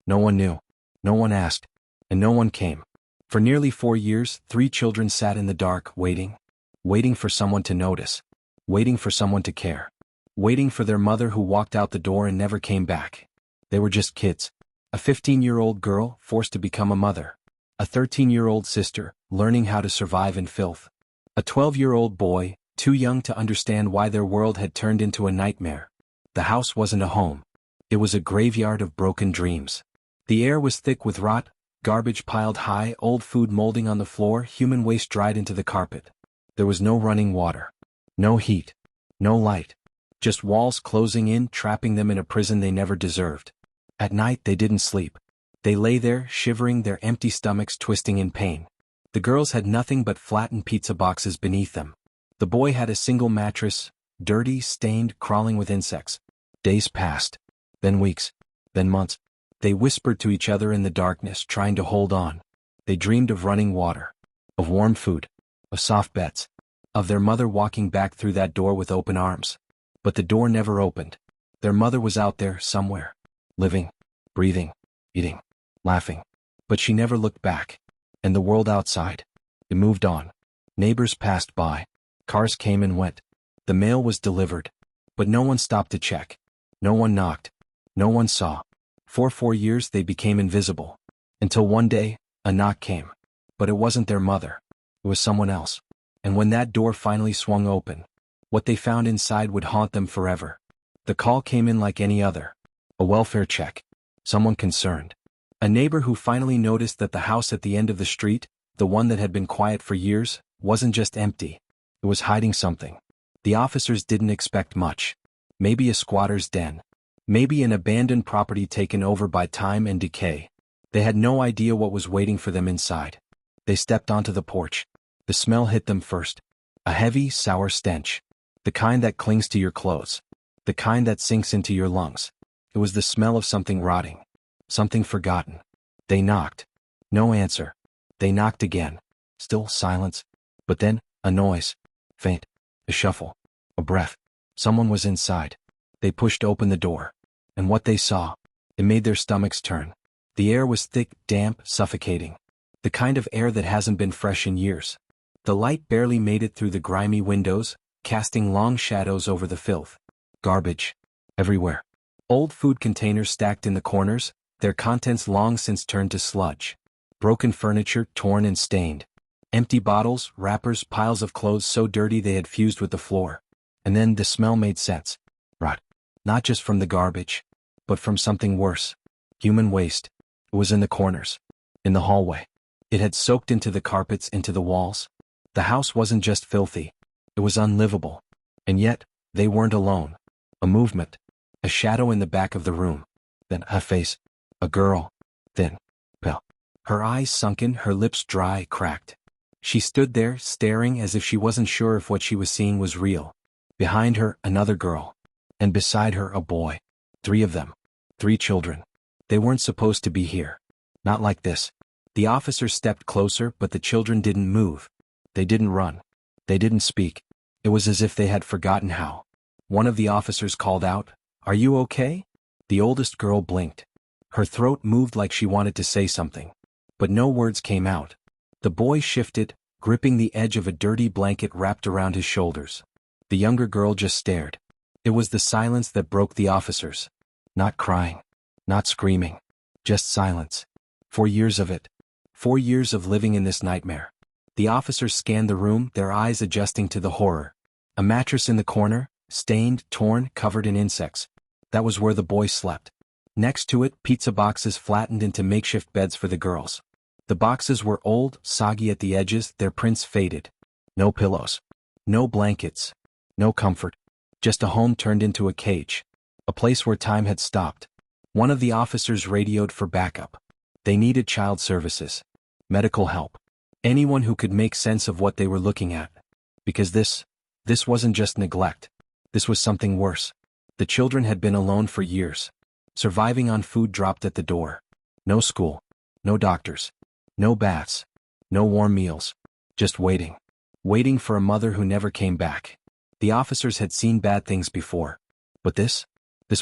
No one knew. No one asked. And no one came. For nearly 4 years, 3 children sat in the dark, waiting. Waiting for someone to notice. Waiting for someone to care. Waiting for their mother who walked out the door and never came back. They were just kids. A 15-year-old girl, forced to become a mother. A 13-year-old sister, learning how to survive in filth. A 12-year-old boy, too young to understand why their world had turned into a nightmare. The house wasn't a home. It was a graveyard of broken dreams. The air was thick with rot, garbage piled high, old food molding on the floor, human waste dried into the carpet. There was no running water. No heat. No light. Just walls closing in, trapping them in a prison they never deserved. At night they didn't sleep. They lay there, shivering, their empty stomachs twisting in pain. The girls had nothing but flattened pizza boxes beneath them. The boy had a single mattress, dirty, stained, crawling with insects. Days passed. Then weeks. Then months. They whispered to each other in the darkness, trying to hold on. They dreamed of running water. Of warm food. Of soft beds. Of their mother walking back through that door with open arms. But the door never opened. Their mother was out there, somewhere. Living. Breathing. Eating. Laughing. But she never looked back. And the world outside. It moved on. Neighbors passed by. Cars came and went. The mail was delivered. But no one stopped to check. No one knocked. No one saw. For 4 years they became invisible. Until one day, a knock came. But it wasn't their mother. It was someone else. And when that door finally swung open, what they found inside would haunt them forever. The call came in like any other. A welfare check. Someone concerned. A neighbor who finally noticed that the house at the end of the street, the one that had been quiet for years, wasn't just empty. It was hiding something. The officers didn't expect much. Maybe a squatter's den. Maybe an abandoned property taken over by time and decay. They had no idea what was waiting for them inside. They stepped onto the porch. The smell hit them first. A heavy, sour stench. The kind that clings to your clothes. The kind that sinks into your lungs. It was the smell of something rotting. Something forgotten. They knocked. No answer. They knocked again. Still silence. But then, a noise. Faint. A shuffle. A breath. Someone was inside. They pushed open the door. And what they saw, it made their stomachs turn. The air was thick, damp, suffocating. The kind of air that hasn't been fresh in years. The light barely made it through the grimy windows, casting long shadows over the filth. Garbage. Everywhere. Old food containers stacked in the corners, their contents long since turned to sludge. Broken furniture, torn and stained. Empty bottles, wrappers, piles of clothes so dirty they had fused with the floor. And then the smell made sense. Rot. Not just from the garbage, but from something worse. Human waste. It was in the corners. In the hallway. It had soaked into the carpets, into the walls. The house wasn't just filthy. It was unlivable. And yet, they weren't alone. A movement. A shadow in the back of the room. Then a face. A girl. Thin. Pale. Her eyes sunken, her lips dry, cracked. She stood there, staring as if she wasn't sure if what she was seeing was real. Behind her, another girl. And beside her, a boy. 3 of them. 3 children. They weren't supposed to be here. Not like this. The officers stepped closer, but the children didn't move. They didn't run. They didn't speak. It was as if they had forgotten how. One of the officers called out, "Are you okay?" The oldest girl blinked. Her throat moved like she wanted to say something. But no words came out. The boy shifted, gripping the edge of a dirty blanket wrapped around his shoulders. The younger girl just stared. It was the silence that broke the officers. Not crying. Not screaming. Just silence. 4 years of it. 4 years of living in this nightmare. The officers scanned the room, their eyes adjusting to the horror. A mattress in the corner, stained, torn, covered in insects. That was where the boy slept. Next to it, pizza boxes flattened into makeshift beds for the girls. The boxes were old, soggy at the edges, their prints faded. No pillows. No blankets. No comfort. Just a home turned into a cage. A place where time had stopped. One of the officers radioed for backup. They needed child services. Medical help. Anyone who could make sense of what they were looking at. Because this wasn't just neglect. This was something worse. The children had been alone for years. Surviving on food dropped at the door. No school. No doctors. No baths. No warm meals. Just waiting. Waiting for a mother who never came back. The officers had seen bad things before. But this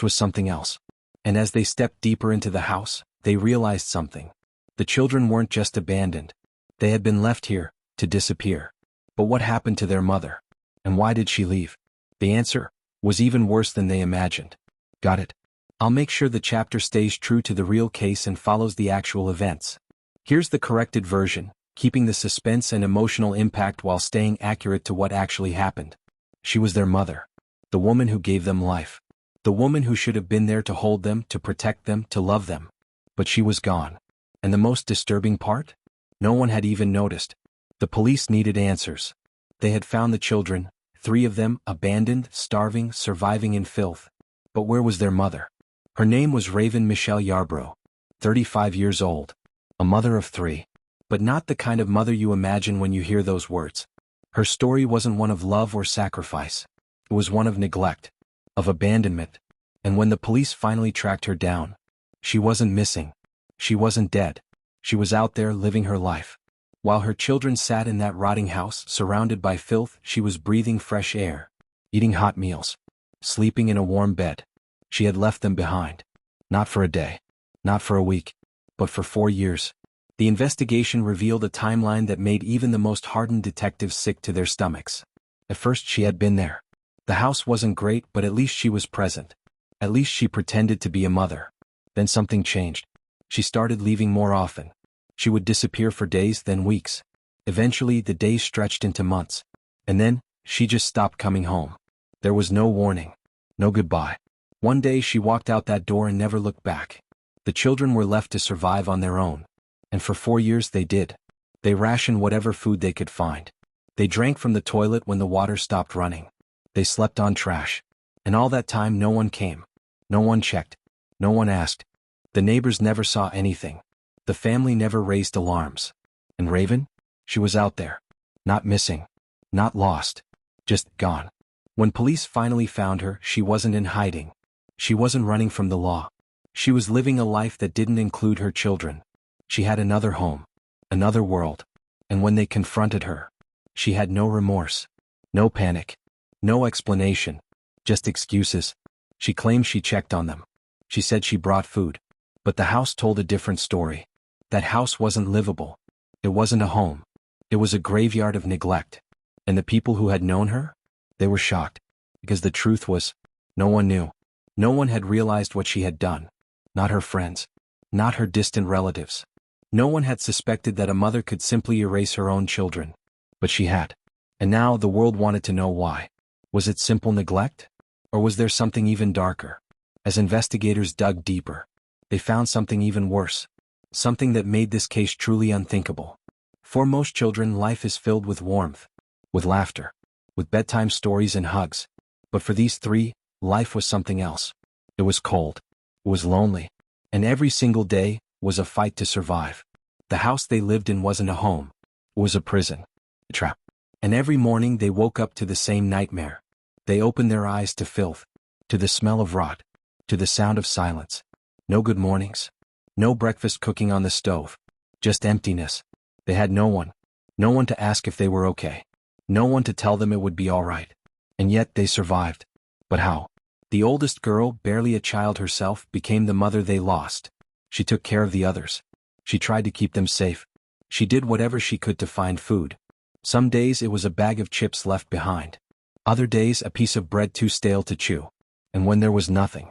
was something else. And as they stepped deeper into the house, they realized something. The children weren't just abandoned. They had been left here, to disappear. But what happened to their mother? And why did she leave? The answer was even worse than they imagined. Got it? I'll make sure the chapter stays true to the real case and follows the actual events. Here's the corrected version, keeping the suspense and emotional impact while staying accurate to what actually happened. She was their mother. The woman who gave them life. The woman who should have been there to hold them, to protect them, to love them. But she was gone. And the most disturbing part? No one had even noticed. The police needed answers. They had found the children, 3 of them, abandoned, starving, surviving in filth. But where was their mother? Her name was Raven Michelle Yarbrough, 35 years old. A mother of 3. But not the kind of mother you imagine when you hear those words. Her story wasn't one of love or sacrifice. It was one of neglect, of abandonment. And when the police finally tracked her down, she wasn't missing. She wasn't dead. She was out there living her life. While her children sat in that rotting house, surrounded by filth, she was breathing fresh air, eating hot meals, sleeping in a warm bed. She had left them behind. Not for a day, not for a week, but for 4 years. The investigation revealed a timeline that made even the most hardened detectives sick to their stomachs. At first she had been there. The house wasn't great, but at least she was present. At least she pretended to be a mother. Then something changed. She started leaving more often. She would disappear for days, then weeks. Eventually, the days stretched into months. And then, she just stopped coming home. There was no warning. No goodbye. One day she walked out that door and never looked back. The children were left to survive on their own. And for 4 years they did. They rationed whatever food they could find. They drank from the toilet when the water stopped running. They slept on trash. And all that time no one came. No one checked. No one asked. The neighbors never saw anything. The family never raised alarms. And Raven? She was out there. Not missing. Not lost. Just gone. When police finally found her, she wasn't in hiding. She wasn't running from the law. She was living a life that didn't include her children. She had another home. Another world. And when they confronted her, she had no remorse. No panic. No explanation. Just excuses. She claimed she checked on them. She said she brought food. But the house told a different story. That house wasn't livable. It wasn't a home. It was a graveyard of neglect. And the people who had known her? They were shocked. Because the truth was, no one knew. No one had realized what she had done. Not her friends. Not her distant relatives. No one had suspected that a mother could simply erase her own children. But she had. And now the world wanted to know why. Was it simple neglect? Or was there something even darker? As investigators dug deeper, they found something even worse. Something that made this case truly unthinkable. For most children, life is filled with warmth, with laughter, with bedtime stories and hugs. But for these 3, life was something else. It was cold. It was lonely. And every single day was a fight to survive. The house they lived in wasn't a home. It was a prison. A trap. And every morning they woke up to the same nightmare. They opened their eyes to filth, to the smell of rot, to the sound of silence. No good mornings. No breakfast cooking on the stove. Just emptiness. They had no one. No one to ask if they were okay. No one to tell them it would be all right. And yet they survived. But how? The oldest girl, barely a child herself, became the mother they lost. She took care of the others. She tried to keep them safe. She did whatever she could to find food. Some days it was a bag of chips left behind. Other days a piece of bread too stale to chew. And when there was nothing,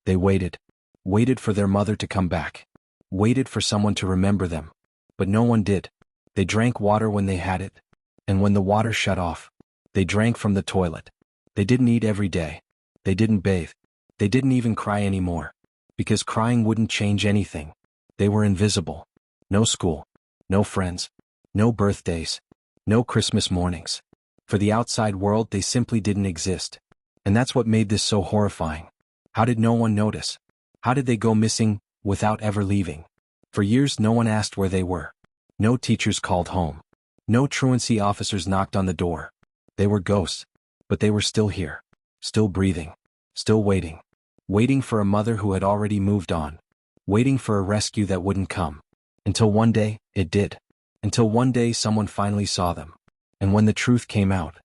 they waited. Waited for their mother to come back. Waited for someone to remember them. But no one did. They drank water when they had it. And when the water shut off, they drank from the toilet. They didn't eat every day. They didn't bathe. They didn't even cry anymore. Because crying wouldn't change anything. They were invisible. No school. No friends. No birthdays. No Christmas mornings. For the outside world, they simply didn't exist. And that's what made this so horrifying. How did no one notice? How did they go missing without ever leaving? For years no one asked where they were. No teachers called home. No truancy officers knocked on the door. They were ghosts. But they were still here. Still breathing. Still waiting. Waiting for a mother who had already moved on. Waiting for a rescue that wouldn't come. Until one day, it did. Until one day someone finally saw them. And when the truth came out,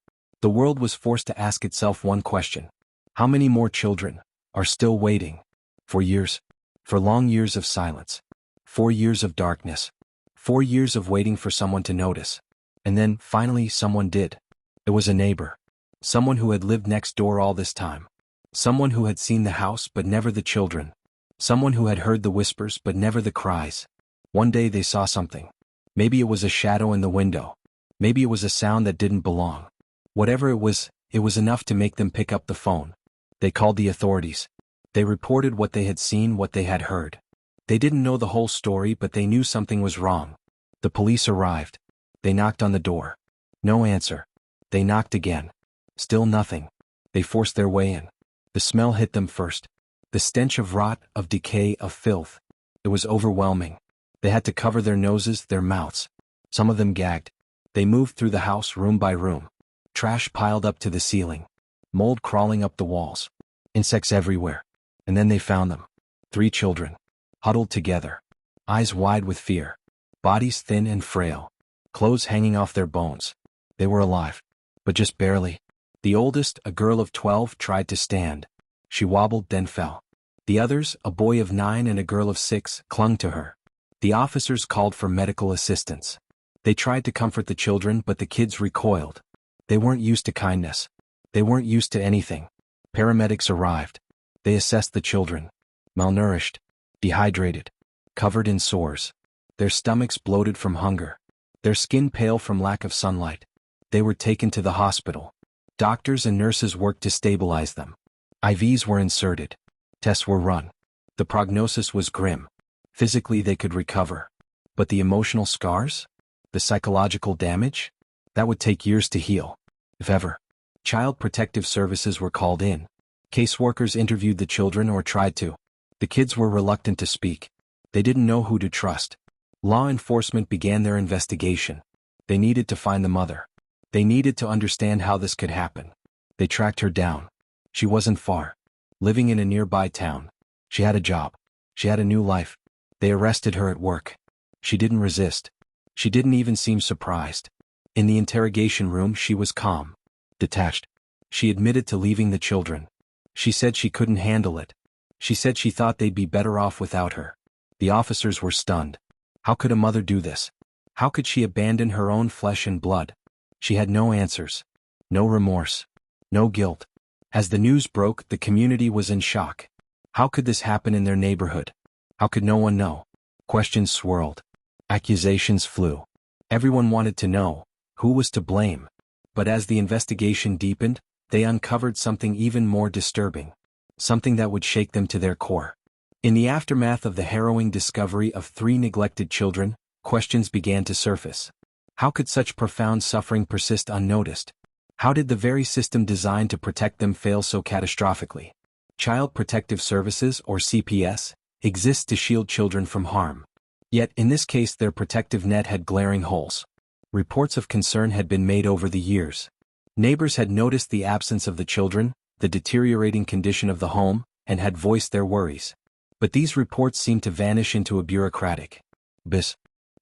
the world was forced to ask itself one question. How many more children are still waiting? For years. For long years of silence. 4 years of darkness. 4 years of waiting for someone to notice. And then, finally, someone did. It was a neighbor. Someone who had lived next door all this time. Someone who had seen the house but never the children. Someone who had heard the whispers but never the cries. One day they saw something. Maybe it was a shadow in the window. Maybe it was a sound that didn't belong. Whatever it was enough to make them pick up the phone. They called the authorities. They reported what they had seen, what they had heard. They didn't know the whole story, but they knew something was wrong. The police arrived. They knocked on the door. No answer. They knocked again. Still nothing. They forced their way in. The smell hit them first. The stench of rot, of decay, of filth. It was overwhelming. They had to cover their noses, their mouths. Some of them gagged. They moved through the house room by room. Trash piled up to the ceiling. Mold crawling up the walls. Insects everywhere. And then they found them. 3 children. Huddled together. Eyes wide with fear. Bodies thin and frail. Clothes hanging off their bones. They were alive. But just barely. The oldest, a girl of 12, tried to stand. She wobbled, then fell. The others, a boy of 9 and a girl of 6, clung to her. The officers called for medical assistance. They tried to comfort the children, but the kids recoiled. They weren't used to kindness. They weren't used to anything. Paramedics arrived. They assessed the children. Malnourished. Dehydrated. Covered in sores. Their stomachs bloated from hunger. Their skin pale from lack of sunlight. They were taken to the hospital. Doctors and nurses worked to stabilize them. IVs were inserted. Tests were run. The prognosis was grim. Physically they could recover. But the emotional scars? The psychological damage? That would take years to heal. If ever. Child Protective Services were called in. Caseworkers interviewed the children or tried to. The kids were reluctant to speak. They didn't know who to trust. Law enforcement began their investigation. They needed to find the mother. They needed to understand how this could happen. They tracked her down. She wasn't far. Living in a nearby town. She had a job. She had a new life. They arrested her at work. She didn't resist. She didn't even seem surprised. In the interrogation room she was calm. Detached. She admitted to leaving the children. She said she couldn't handle it. She said she thought they'd be better off without her. The officers were stunned. How could a mother do this? How could she abandon her own flesh and blood? She had no answers. No remorse. No guilt. As the news broke, the community was in shock. How could this happen in their neighborhood? How could no one know? Questions swirled. Accusations flew. Everyone wanted to know who was to blame. But as the investigation deepened, they uncovered something even more disturbing. Something that would shake them to their core. In the aftermath of the harrowing discovery of 3 neglected children, questions began to surface. How could such profound suffering persist unnoticed? How did the very system designed to protect them fail so catastrophically? Child Protective Services, or CPS, exists to shield children from harm. Yet in this case their protective net had glaring holes. Reports of concern had been made over the years. Neighbors had noticed the absence of the children, the deteriorating condition of the home, and had voiced their worries. But these reports seemed to vanish into a bureaucratic abyss.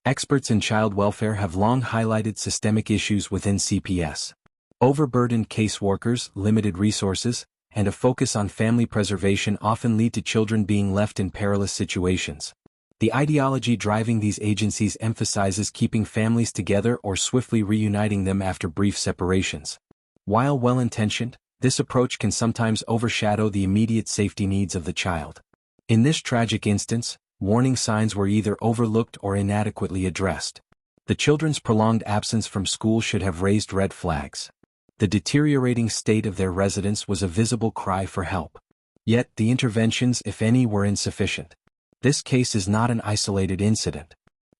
Experts in child welfare have long highlighted systemic issues within CPS. Overburdened caseworkers, limited resources, and a focus on family preservation often lead to children being left in perilous situations. The ideology driving these agencies emphasizes keeping families together or swiftly reuniting them after brief separations. While well-intentioned, this approach can sometimes overshadow the immediate safety needs of the child. In this tragic instance, warning signs were either overlooked or inadequately addressed. The children's prolonged absence from school should have raised red flags. The deteriorating state of their residence was a visible cry for help. Yet, the interventions, if any, were insufficient. This case is not an isolated incident.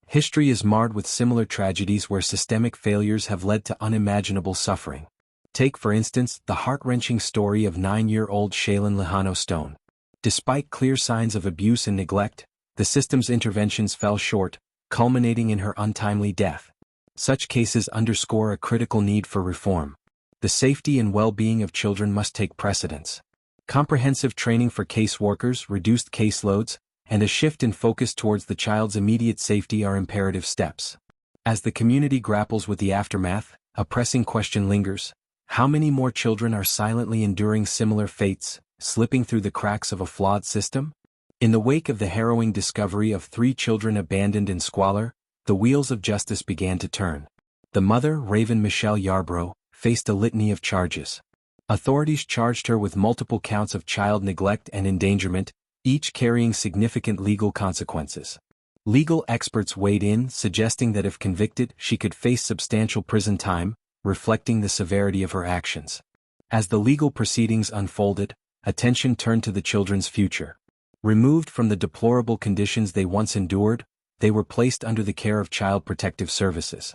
History is marred with similar tragedies where systemic failures have led to unimaginable suffering. Take, for instance, the heart-wrenching story of 9-year-old Shaylin Lejano Stone. Despite clear signs of abuse and neglect, the system's interventions fell short, culminating in her untimely death. Such cases underscore a critical need for reform. The safety and well-being of children must take precedence. Comprehensive training for caseworkers, reduced caseloads, and a shift in focus towards the child's immediate safety are imperative steps. As the community grapples with the aftermath, a pressing question lingers: how many more children are silently enduring similar fates, slipping through the cracks of a flawed system? In the wake of the harrowing discovery of 3 children abandoned in squalor, the wheels of justice began to turn. The mother, Raven Michelle Yarbrough, faced a litany of charges. Authorities charged her with multiple counts of child neglect and endangerment, each carrying significant legal consequences. Legal experts weighed in, suggesting that if convicted, she could face substantial prison time, reflecting the severity of her actions. As the legal proceedings unfolded, attention turned to the children's future. Removed from the deplorable conditions they once endured, they were placed under the care of Child Protective Services.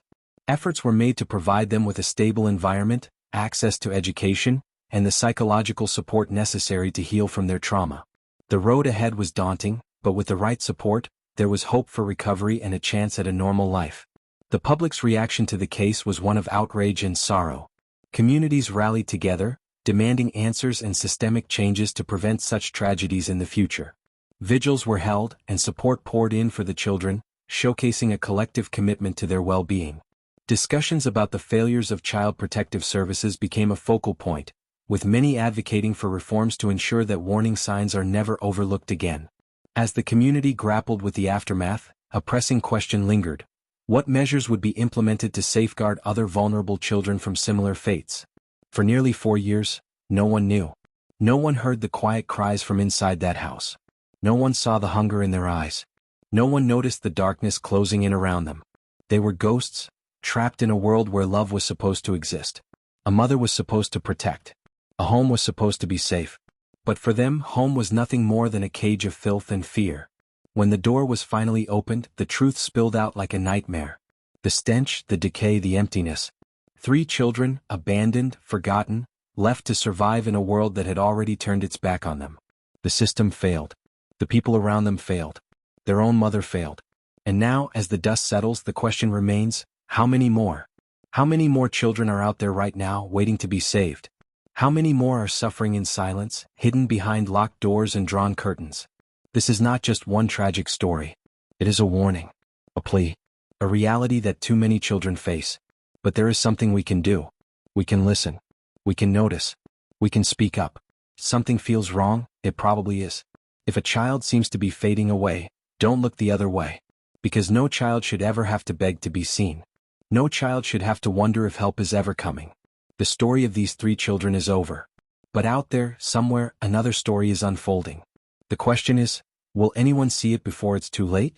Efforts were made to provide them with a stable environment, access to education, and the psychological support necessary to heal from their trauma. The road ahead was daunting, but with the right support, there was hope for recovery and a chance at a normal life. The public's reaction to the case was one of outrage and sorrow. Communities rallied together, demanding answers and systemic changes to prevent such tragedies in the future. Vigils were held, and support poured in for the children, showcasing a collective commitment to their well-being. Discussions about the failures of Child Protective Services became a focal point, with many advocating for reforms to ensure that warning signs are never overlooked again. As the community grappled with the aftermath, a pressing question lingered. What measures would be implemented to safeguard other vulnerable children from similar fates? For nearly 4 years, no one knew. No one heard the quiet cries from inside that house. No one saw the hunger in their eyes. No one noticed the darkness closing in around them. They were ghosts, trapped in a world where love was supposed to exist. A mother was supposed to protect. A home was supposed to be safe. But for them, home was nothing more than a cage of filth and fear. When the door was finally opened, the truth spilled out like a nightmare. The stench, the decay, the emptiness. 3 children, abandoned, forgotten, left to survive in a world that had already turned its back on them. The system failed. The people around them failed. Their own mother failed. And now, as the dust settles, the question remains, how many more? How many more children are out there right now, waiting to be saved? How many more are suffering in silence, hidden behind locked doors and drawn curtains? This is not just one tragic story. It is a warning, a plea, a reality that too many children face. But there is something we can do. We can listen. We can notice. We can speak up. Something feels wrong, it probably is. If a child seems to be fading away, don't look the other way. Because no child should ever have to beg to be seen. No child should have to wonder if help is ever coming. The story of these 3 children is over. But out there, somewhere, another story is unfolding. The question is, will anyone see it before it's too late?